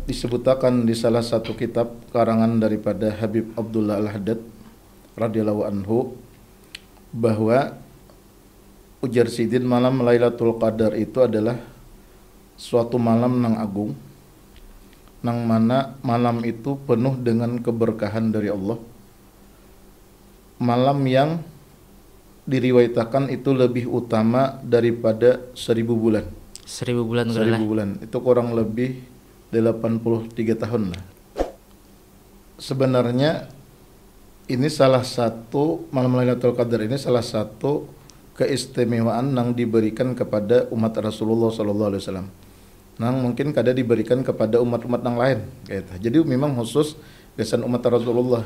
disebutkan di salah satu kitab karangan daripada Habib Abdullah Al-Haddad radhiyallahu anhu bahwa ujar sidin malam Lailatul Qadar itu adalah suatu malam nang agung, nang mana malam itu penuh dengan keberkahan dari Allah. Malam yang diriwayatkan itu lebih utama daripada 1000 bulan. 1000 bulan 1000 bulan itu kurang lebih 83 tahun lah. Sebenarnya ini salah satu malam Lailatul Qadar ini salah satu keistimewaan yang diberikan kepada umat Rasulullah sallallahu alaihi wasallam. Nang mungkin kada diberikan kepada umat-umat yang lain gitu. Jadi memang khusus kesan umat Rasulullah.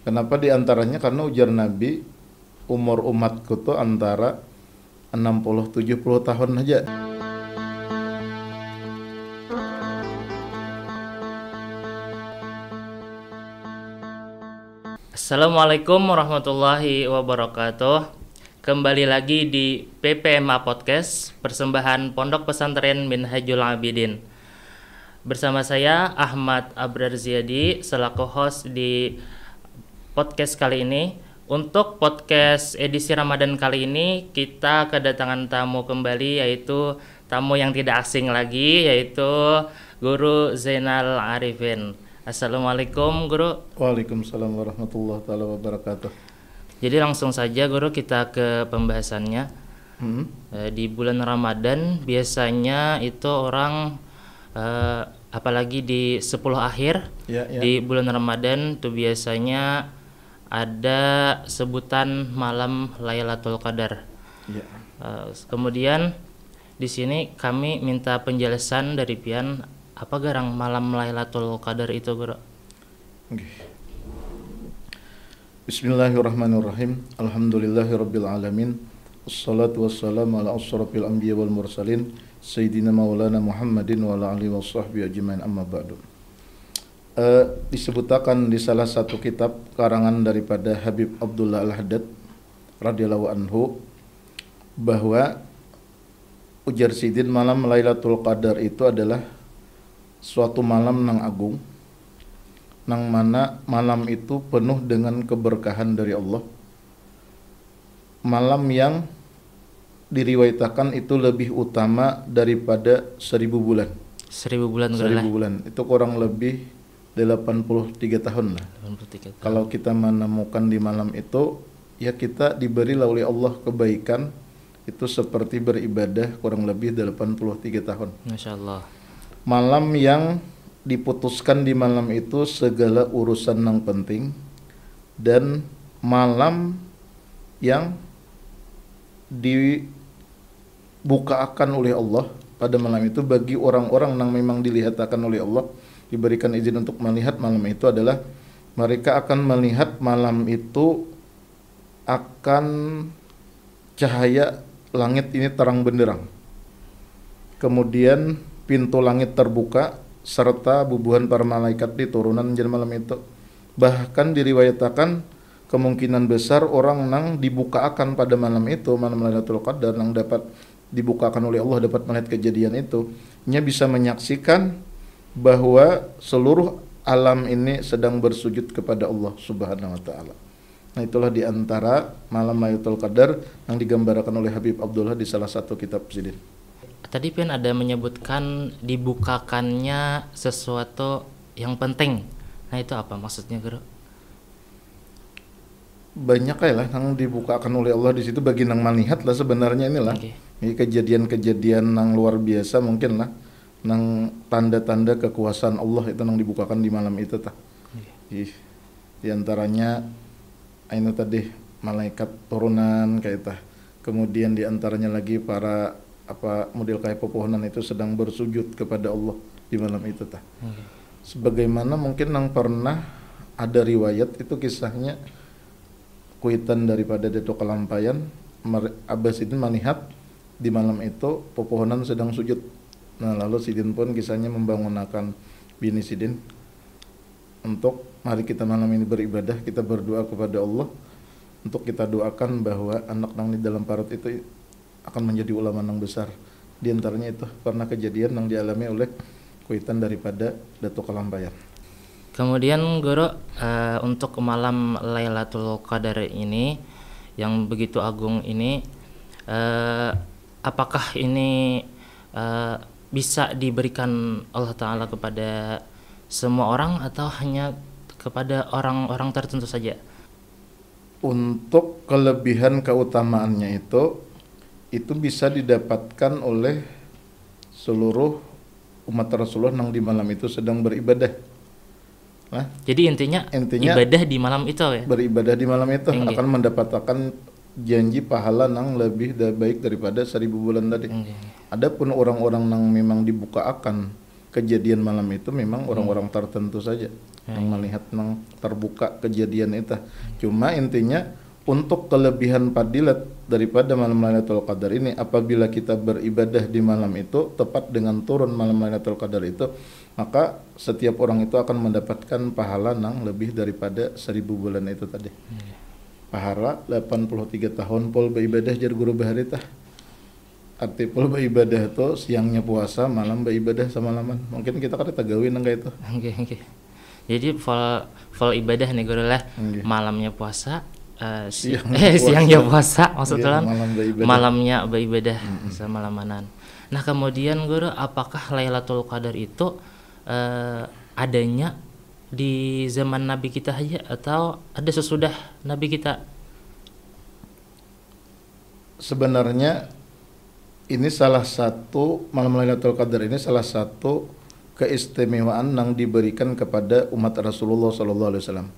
Kenapa di antaranya? Karena ujar Nabi umur umatku tuh antara 60-70 tahun aja. Assalamualaikum warahmatullahi wabarakatuh. Kembali lagi di PPMA Podcast, persembahan Pondok Pesantren Minhajul Abidin. Bersama saya Ahmad Abrar Ziyadi selaku host di podcast kali ini. Untuk podcast edisi Ramadan kali ini kita kedatangan tamu kembali, yaitu tamu yang tidak asing lagi, yaitu Guru Zainal Arifin. Assalamualaikum Guru. Waalaikumsalam warahmatullahi taala wabarakatuh. Jadi langsung saja Guru, kita ke pembahasannya. Di bulan Ramadan biasanya itu orang apalagi di 10 akhir di bulan Ramadan tuh biasanya ada sebutan malam Lailatul Qadar. Kemudian di sini kami minta penjelasan dari Pian, apa garang malam Lailatul Qadar itu, Guru? Bismillahirrahmanirrahim. Alhamdulillahirabbil alamin. Wassalatu wassalamu ala asyrafil anbiya wal mursalin sayyidina maulana Muhammadin wa ala alihi washabbihi ajmain, amma ba'du. Disebutkan di salah satu kitab karangan daripada Habib Abdullah Al-Haddad radhiyallahu anhu bahwa ujar sidin malam Lailatul Qadar itu adalah suatu malam nang agung, nang mana malam itu penuh dengan keberkahan dari Allah. Malam yang diriwayatkan itu lebih utama daripada 1000 bulan. 1000 bulan 1000 bulan itu kurang lebih 83 tahun lah. 83 tahun. Kalau kita menemukan di malam itu, ya kita diberi oleh Allah kebaikan itu seperti beribadah kurang lebih 83 tahun. Masya Allah. Malam yang diputuskan di malam itu segala urusan yang penting, dan malam yang dibukakan oleh Allah pada malam itu bagi orang-orang yang memang dilihatkan oleh Allah, diberikan izin untuk melihat malam itu adalah mereka akan melihat malam itu akan cahaya langit ini terang benderang. Kemudian pintu langit terbuka serta bubuhan para malaikat di turunan jen malam itu. Bahkan diriwayatkan kemungkinan besar orang nang dibukakan pada malam itu, malam Lailatul Qadar, nang dapat dibukakan oleh Allah, dapat melihat kejadian itu, nya bisa menyaksikan bahwa seluruh alam ini sedang bersujud kepada Allah Subhanahu wa taala. Nah, itulah di antara malam Lailatul Qadar yang digambarkan oleh Habib Abdullah di salah satu kitab sidin. Tadi Pian ada menyebutkan dibukakannya sesuatu yang penting. Nah, itu apa maksudnya, Guru? Banyak lah yang dibukakan oleh Allah di situ bagi nang melihat lah sebenarnya inilah. Ini kejadian-kejadian yang luar biasa mungkin lah, nang tanda-tanda kekuasaan Allah itu nang dibukakan di malam itu tah. Di antaranya ini tadi malaikat turunan kayak tah. Kemudian di antaranya lagi para model kayak pepohonan itu sedang bersujud kepada Allah di malam itu tah. Sebagaimana mungkin yang pernah ada riwayat itu kisahnya kuitan daripada Dato Kalampayan, Abbas itu melihat di malam itu pepohonan sedang sujud. Nah, lalu sidin pun kisahnya membangunkan bini sidin untuk mari kita malam ini beribadah, kita berdoa kepada Allah untuk kita doakan bahwa anak nang di dalam parut itu akan menjadi ulama yang besar. Di antaranya itu pernah kejadian yang dialami oleh kuitan daripada Datuk Kalampayan. Kemudian Guru, untuk malam Lailatul Qadar ini yang begitu agung ini, apakah ini bisa diberikan Allah Ta'ala kepada semua orang atau hanya kepada orang-orang tertentu saja? Untuk kelebihan keutamaannya itu bisa didapatkan oleh seluruh umat Rasulullah yang di malam itu sedang beribadah. Nah, jadi intinya ibadah di malam itu ya? Beribadah di malam itu akan mendapatkan janji pahala yang lebih baik daripada 1000 bulan tadi. Adapun orang-orang yang memang dibuka akan kejadian malam itu memang orang-orang tertentu saja yang melihat yang terbuka kejadian itu. Cuma intinya untuk kelebihan fadilat daripada malam Lailatul Qadar ini, apabila kita beribadah di malam itu tepat dengan turun malam Lailatul Qadar itu, maka setiap orang itu akan mendapatkan pahala yang lebih daripada 1000 bulan itu tadi. Pahala 83 tahun pol beribadah jar guru bahari tah. Arti pol beribadah itu siangnya puasa, malam beribadah semalaman. Mungkin kita kada tagawin enggak itu. Jadi full ibadah nih guru lah. Malamnya puasa, siangnya puasa maksudnya malamnya beribadah semalamanan. Nah, kemudian guru, apakah Lailatul Qadar itu adanya di zaman Nabi kita aja atau ada sesudah Nabi kita? Sebenarnya ini salah satu malam Lailatul Qadar ini salah satu keistimewaan yang diberikan kepada umat Rasulullah SAW.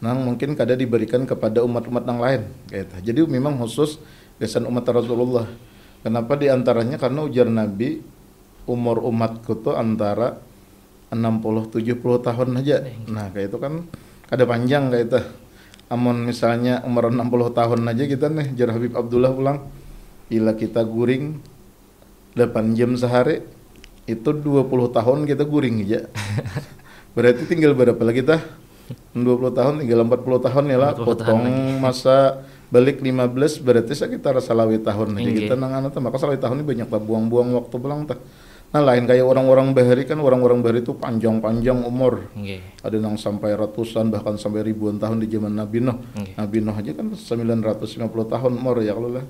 Nang mungkin kada diberikan kepada umat-umat yang lain gitu. Jadi memang khusus desain umat Rasulullah. Kenapa diantaranya? Karena ujar Nabi, umur umatku tuh antara 60-70 tahun aja. Nah kayak itu kan kada panjang kayak itu. Amun misalnya umur 60 tahun aja kita nih, jar Habib Abdullah pulang, bila kita guring 8 jam sehari, itu 20 tahun kita guring aja. Berarti tinggal berapa lagi kita? 20 tahun tinggal 40 tahun ya lah, potong masa balik 15 berarti sekitar salawi tahun aja kita nangan maka salawi tahun ini banyak tak buang-buang waktu pulang tak. Nah lain kayak orang-orang bahari kan, orang-orang bahari itu panjang-panjang umur. Ada yang sampai ratusan bahkan sampai ribuan tahun di zaman Nabi Nuh. Nabi Nuh aja kan 950 tahun umur ya kalau lah.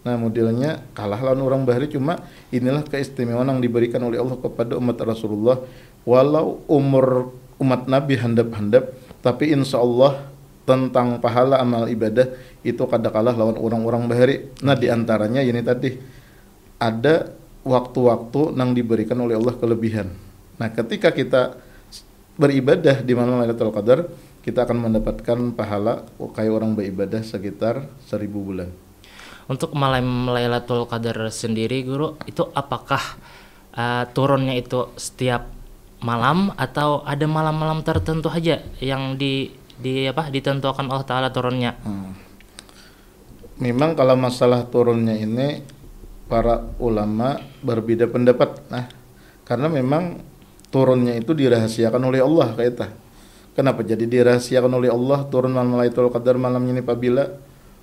Nah modelnya kalah lawan orang bahari, cuma inilah keistimewaan yang diberikan oleh Allah kepada umat Rasulullah. Walau umur umat Nabi handap-handap, tapi insya Allah tentang pahala amal ibadah itu kada kalah lawan orang-orang bahari. Nah diantaranya ini tadi ada waktu-waktu yang diberikan oleh Allah kelebihan. Nah ketika kita beribadah di malam Lailatul Qadar, kita akan mendapatkan pahala kayak orang beribadah sekitar 1000 bulan. Untuk malam Lailatul Qadar sendiri guru, itu apakah turunnya itu setiap malam atau ada malam-malam tertentu aja yang ditentukan Allah Ta'ala turunnya? Memang kalau masalah turunnya ini para ulama berbeda pendapat. Nah, karena memang turunnya itu dirahasiakan oleh Allah kayak itu. Kenapa jadi dirahasiakan oleh Allah turun malam Lailatul Qadar malamnya ini apabila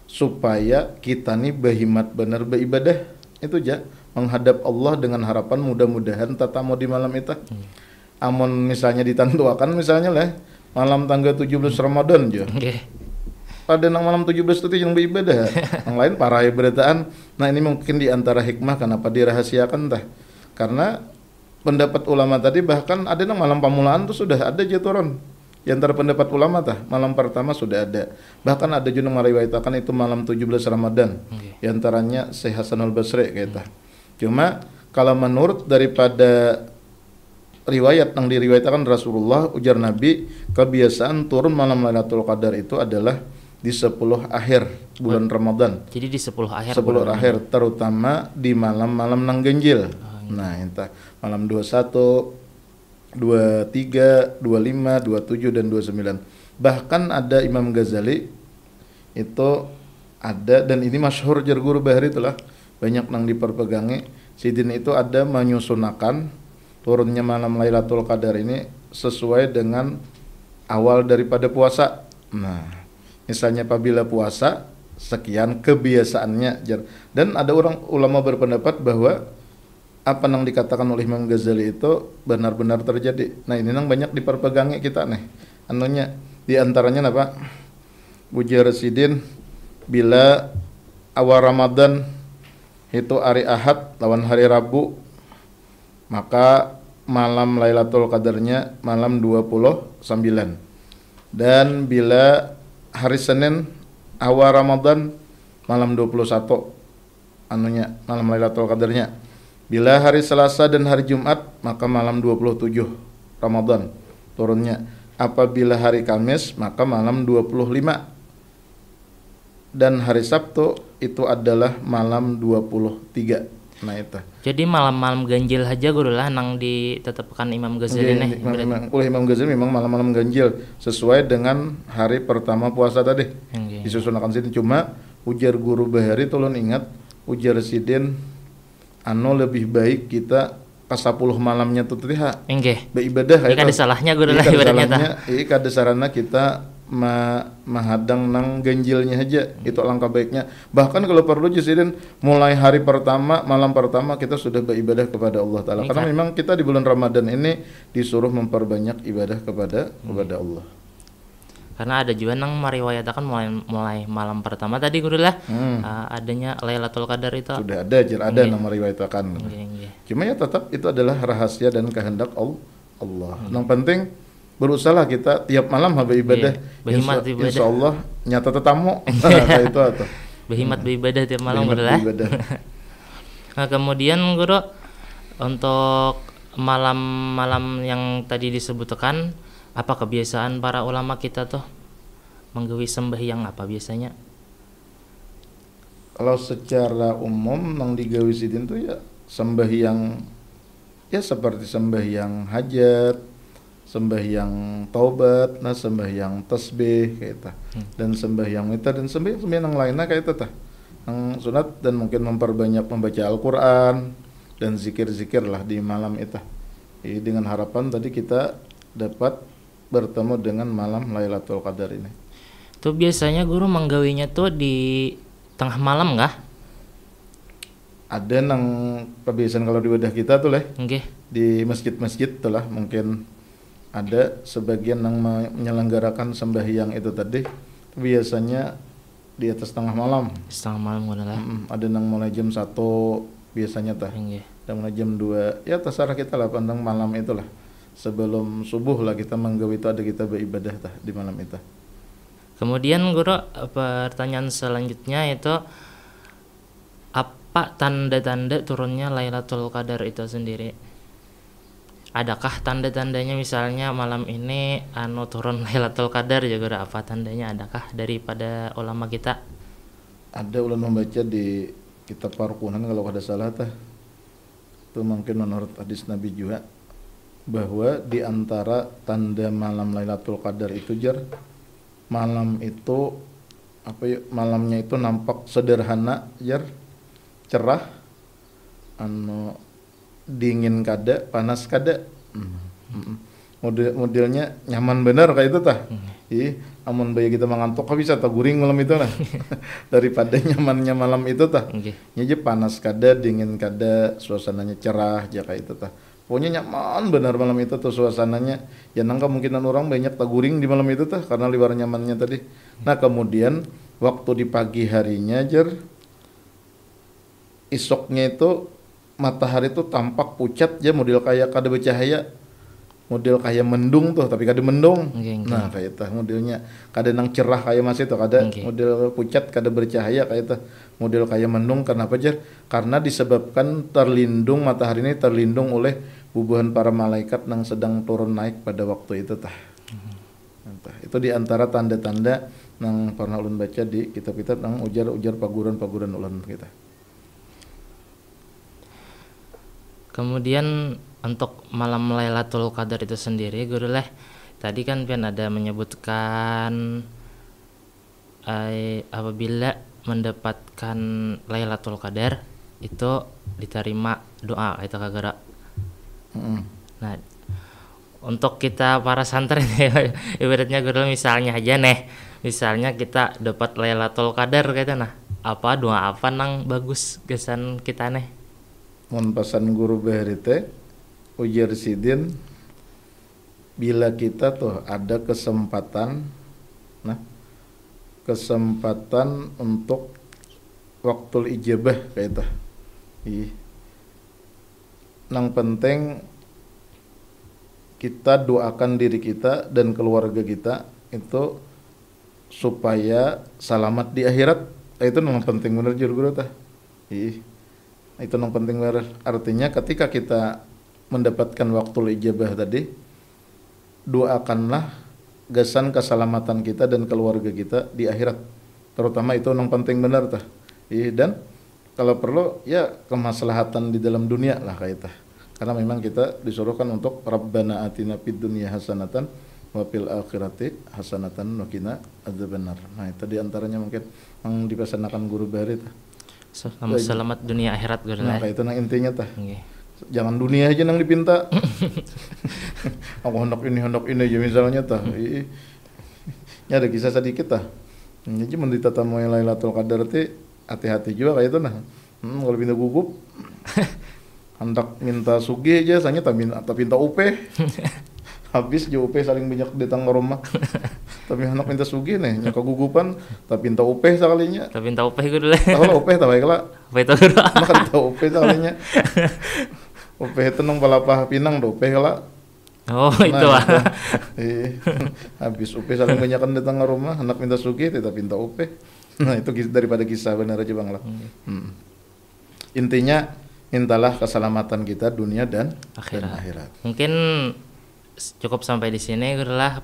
supaya kita nih berhimat benar beribadah itu aja menghadap Allah dengan harapan mudah-mudahan tatamu di malam itu. Amun misalnya ditentukan misalnya lah malam tanggal 17 Ramadan aja. Pada nang malam 17 itu yang beribadah. Yang lain para ibadataan. Nah ini mungkin di antara hikmah kenapa dirahasiakan tah. Karena pendapat ulama tadi bahkan ada nang malam pamulaan tuh sudah ada jaturan. Di antara pendapat ulama tah, malam pertama sudah ada. Bahkan ada juga yang meriwayatkan itu malam 17 Ramadan. Di antaranya Syekh Hasanul Basri kayak Cuma kalau menurut daripada riwayat yang diriwayatkan Rasulullah, ujar Nabi, kebiasaan turun malam Lailatul Qadar itu adalah di 10 akhir bulan Ramadan. Jadi di 10 akhir. 10 akhir terutama di malam-malam nang ganjil. Nah, entah malam 21, 23, 25, 27 dan 29. Bahkan ada Imam Ghazali itu ada, dan ini masyhur jar guru bahari itulah banyak nang diperpegangi. Sidin itu ada menyusunakan turunnya malam Lailatul Qadar ini sesuai dengan awal daripada puasa. Nah, misalnya apabila puasa sekian kebiasaannya, dan ada orang ulama berpendapat bahwa apa yang dikatakan oleh Imam Ghazali itu benar-benar terjadi. Nah ini nang banyak diperpegangi kita nih. Anunya di antaranya apa? Ujar Sidin bila awal Ramadan itu hari Ahad lawan hari Rabu, maka malam Lailatul Qadarnya malam 29. Dan bila hari Senin awal Ramadan malam 21 anunya malam Lailatul Qadarnya. Bila hari Selasa dan hari Jumat maka malam 27 Ramadan turunnya. Apabila hari Kamis maka malam 25. Dan hari Sabtu itu adalah malam 23. Nah itu. Jadi malam-malam ganjil aja guru lah nang ditetapkan Imam Ghazali nih. Oleh Imam Ghazali memang malam-malam ganjil sesuai dengan hari pertama puasa tadi. Disusunkan sini cuma ujar guru Bahari tolong ingat ujar Sidin lebih baik kita ke 10 malamnya tuh teh beribadah itu. Ada salahnya guru lah ibadahnya tah. Kada sarana kita menghadang nang ganjilnya aja, itu alangkah baiknya. Bahkan kalau perlu Sidin mulai hari pertama malam pertama kita sudah beribadah kepada Allah Taala. Karena memang kita di bulan Ramadan ini disuruh memperbanyak ibadah kepada Allah. Karena ada juga nang meriwayatkan mulai malam pertama tadi guru lah adanya Lailatul Qadar itu. Sudah ada nang meriwayatkan. Cuma ya tetap itu adalah rahasia dan kehendak Allah. Yang penting berusaha kita tiap malam beribadah. Insya Allah nyata tetamu. Kayak itu atau. Berhimat beribadah tiap malam guru lah. Nah, kemudian guru untuk malam-malam yang tadi disebutkan, apa kebiasaan para ulama kita tuh menggawi sembahyang apa biasanya? Kalau secara umum nang digawi sidin tuh ya sembahyang ya seperti sembahyang hajat, sembahyang taubat, nah sembahyang tasbih kayak itu. Dan sembahyang witir dan sembahyang lainnya kayak itu tah. Yang sunat dan mungkin memperbanyak membaca Al-Qur'an dan zikir-zikir lah di malam itu. Jadi dengan harapan tadi kita dapat bertemu dengan malam Lailatul Qadar ini. Tuh biasanya guru menggawinya tuh di tengah malam nggak? Ada nang kebiasaan kalau di wadah kita tuh lah. Di masjid-masjid tuh lah mungkin ada sebagian yang menyelenggarakan sembahyang itu tadi biasanya di atas tengah malam. Setengah malam lah. Ada nang mulai jam 1 biasanya tah. Dan mulai jam 2 ya terserah kita lah pandang malam itulah. Sebelum subuh lah kita menggawi itu ada kita beribadah tah di malam itu. Kemudian guru pertanyaan selanjutnya itu apa tanda-tanda turunnya Lailatul Qadar itu sendiri? Adakah tanda-tandanya misalnya malam ini turun Lailatul Qadar ya guru, apa tandanya adakah daripada ulama kita? Ada ulama membaca di kitab Parkunan kalau ada salah tah. Itu mungkin menurut hadis Nabi juga bahwa di antara tanda malam Lailatul Qadar itu malam itu malamnya itu nampak sederhana cerah dingin kada panas kada modelnya nyaman benar kayak itu tah. Amun bayi kita mengantuk bisa guring malam itu lah. Daripada nyamannya malam itu tah. Nya panas kada dingin kada suasananya cerah kayak itu tah. Pokoknya nyaman benar malam itu tuh suasananya. Ya nang kemungkinan orang banyak taguring di malam itu tuh karena liwar nyamannya tadi. Nah kemudian waktu di pagi harinya isoknya itu matahari itu tampak pucat model kayak kada bercahaya, model kayak mendung tuh tapi kada mendung. Nah kayak itu modelnya kada nang cerah kayak masih tuh kada model pucat kada bercahaya kayak itu model kayak mendung. Kenapa karena disebabkan matahari ini terlindung oleh bubuhan para malaikat yang sedang turun naik pada waktu itu tah. Itu diantara tanda-tanda yang pernah ulun baca di kitab-kitab yang ujar paguran-paguran ulun kita. Kemudian untuk malam Lailatul Qadar itu sendiri guru lah, tadi kan pian ada menyebutkan apabila mendapatkan Lailatul Qadar itu diterima doa itu kagak. Nah untuk kita para santri ibaratnya guru misalnya aja misalnya kita dapat Lailatul Qadar gitu apa doa apa nang bagus kesan kita mun pesan guru bahari teh ujar sidin, bila kita tuh ada kesempatan untuk waktul ijabah kayak itu. Nang penting kita doakan diri kita dan keluarga kita itu supaya selamat di akhirat. Itu nang penting bener jur guru tah. Itu nang penting bener. Artinya ketika kita mendapatkan waktul ijabah tadi, doakanlah gasan keselamatan kita dan keluarga kita di akhirat. Terutama itu nang penting bener tah. Dan kalau perlu ya kemaslahatan di dalam dunia lah kayak itu. Karena memang kita disuruhkan untuk Rabbana atina fid dunya hasanatan wa fil akhirati hasanatan wa qina adzabannar. Nah, itu di antaranya mungkin yang dipesankan guru bahari tah. Selamat dunia akhirat guru. Nah, itu nang intinya tah. Jangan dunia aja nang dipinta. Aku hendak ini aja misalnya tah. Nya ada kisah sedikit tah. Jadi mendita tamu Lailatul Qadar teh hati-hati juga kayak itu nah. Kalau pinta gugup hendak minta sugih aja sanya tak pinta upe. Habis je upe saling banyak datang ke rumah. Tapi hendak minta sugih nih nya kegugupan tak pinta upe sakalinya. Tak pinta upe guru le. Tahu upe tak baik lah. Apa itu guru? Makan tahu upe sakalinya. Upe itu nang palapah pinang do upe lah. Oh, itu ah. Habis upe saling banyakan datang ke rumah hendak minta sugih tidak pinta upe. Nah, itu daripada kisah benar aja Bang lah. Intinya mintalah keselamatan kita dunia dan akhirat. Mungkin cukup sampai di sini adalah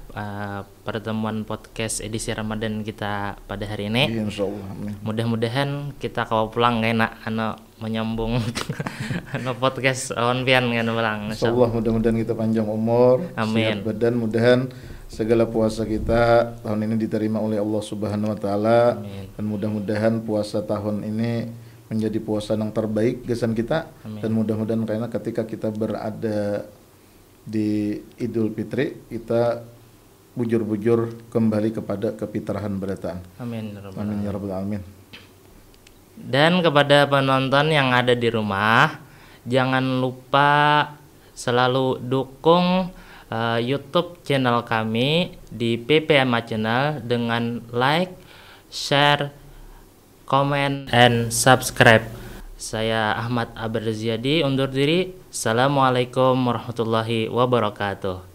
pertemuan podcast edisi Ramadan kita pada hari ini. Insyaallah. Mudah-mudahan kita kawa pulang enak menyambung podcast on pian kan pulang. Insyaallah mudah-mudahan kita panjang umur, amin. Sehat badan, mudahan segala puasa kita tahun ini diterima oleh Allah Subhanahu wa taala. Dan mudah-mudahan puasa tahun ini menjadi puasa yang terbaik gesan kita. Amin. Dan mudah-mudahan karena ketika kita berada di Idul Fitri kita bujur-bujur kembali kepada kefitrahan berataan. Amin. Amin ya rabbal alamin. Dan kepada penonton yang ada di rumah, jangan lupa selalu dukung YouTube channel kami di PPMA Channel dengan like, share, comment, and subscribe. Saya Ahmad Abarziadi undur diri. Assalamualaikum warahmatullahi wabarakatuh.